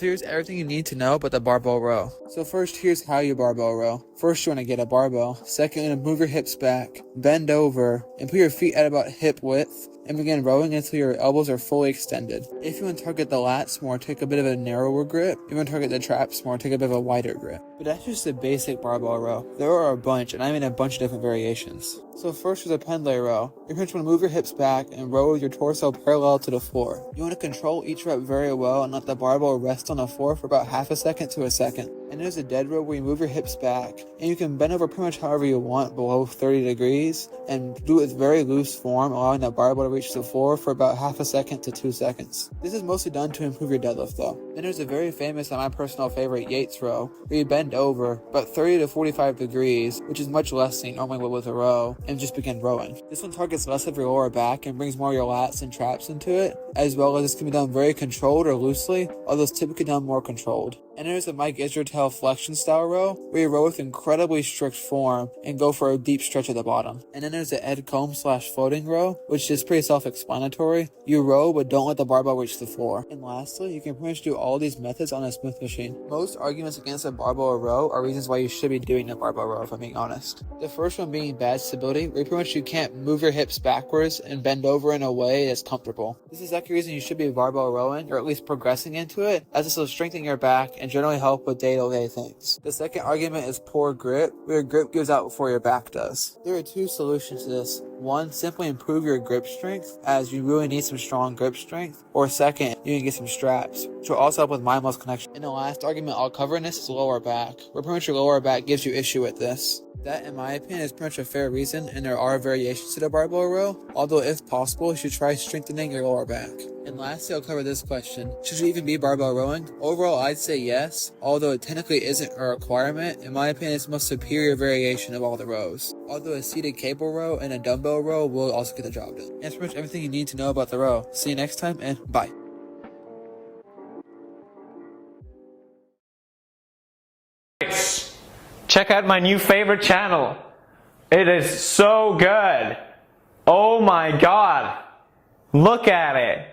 So here's everything you need to know about the barbell row. So first, here's how you barbell row. First, you want to get a barbell. Second, you want to move your hips back, bend over, and put your feet at about hip width, and begin rowing until your elbows are fully extended. If you want to target the lats more, take a bit of a narrower grip. If you want to target the traps more, take a bit of a wider grip. But that's just the basic barbell row. There are a bunch, and I mean a bunch of different variations. So first is a Pendlay row. You're going to want to move your hips back and row with your torso parallel to the floor. You want to control each rep very well and let the barbell rest on the floor for about half a second to a second. And there's a dead row where you move your hips back, and you can bend over pretty much however you want below 30 degrees, and do it with very loose form, allowing the barbell to reach the floor for about half a second to 2 seconds. This is mostly done to improve your deadlift though. Then there's a very famous and my personal favorite Yates row, where you bend over about 30 to 45 degrees, which is much less than you normally would with a row, and just begin rowing. This one targets less of your lower back and brings more of your lats and traps into it, as well as this can be done very controlled or loosely, although it's typically done more controlled. And there's the Mike Israetel FLEXION style row, where you row with incredibly strict form and go for a deep stretch at the bottom. And then there's the Ed Combe / floating row, which is pretty self-explanatory. You row, but don't let the barbell reach the floor. And lastly, you can pretty much do all these methods on a smooth machine. Most arguments against a barbell row are reasons why you should be doing a barbell row, if I'm being honest. The first one being bad stability, where pretty much you can't move your hips backwards and bend over in a way that's comfortable. This is the exact reason you should be barbell rowing, or at least progressing into it, as this will strengthen your back and generally help with day-to-day things. The second argument is poor grip, where your grip gives out before your back does. There are two solutions to this. One, simply improve your grip strength, as you really need some strong grip strength. Or second, you can get some straps, which will also help with mind-muscle connection. And the last argument I'll cover in this is lower back, where pretty much your lower back gives you issue with this. That, in my opinion, is pretty much a fair reason, and there are variations to the barbell row, although if possible, you should try strengthening your lower back. And lastly, I'll cover this question. Should you even be barbell rowing? Overall, I'd say yes, although it technically isn't a requirement. In my opinion, it's the most superior variation of all the rows. Although a seated cable row and a dumbbell row will also get the job done. And that's pretty much everything you need to know about the row. See you next time, and bye. Check out my new favorite channel. It is so good. Oh my god. Look at it.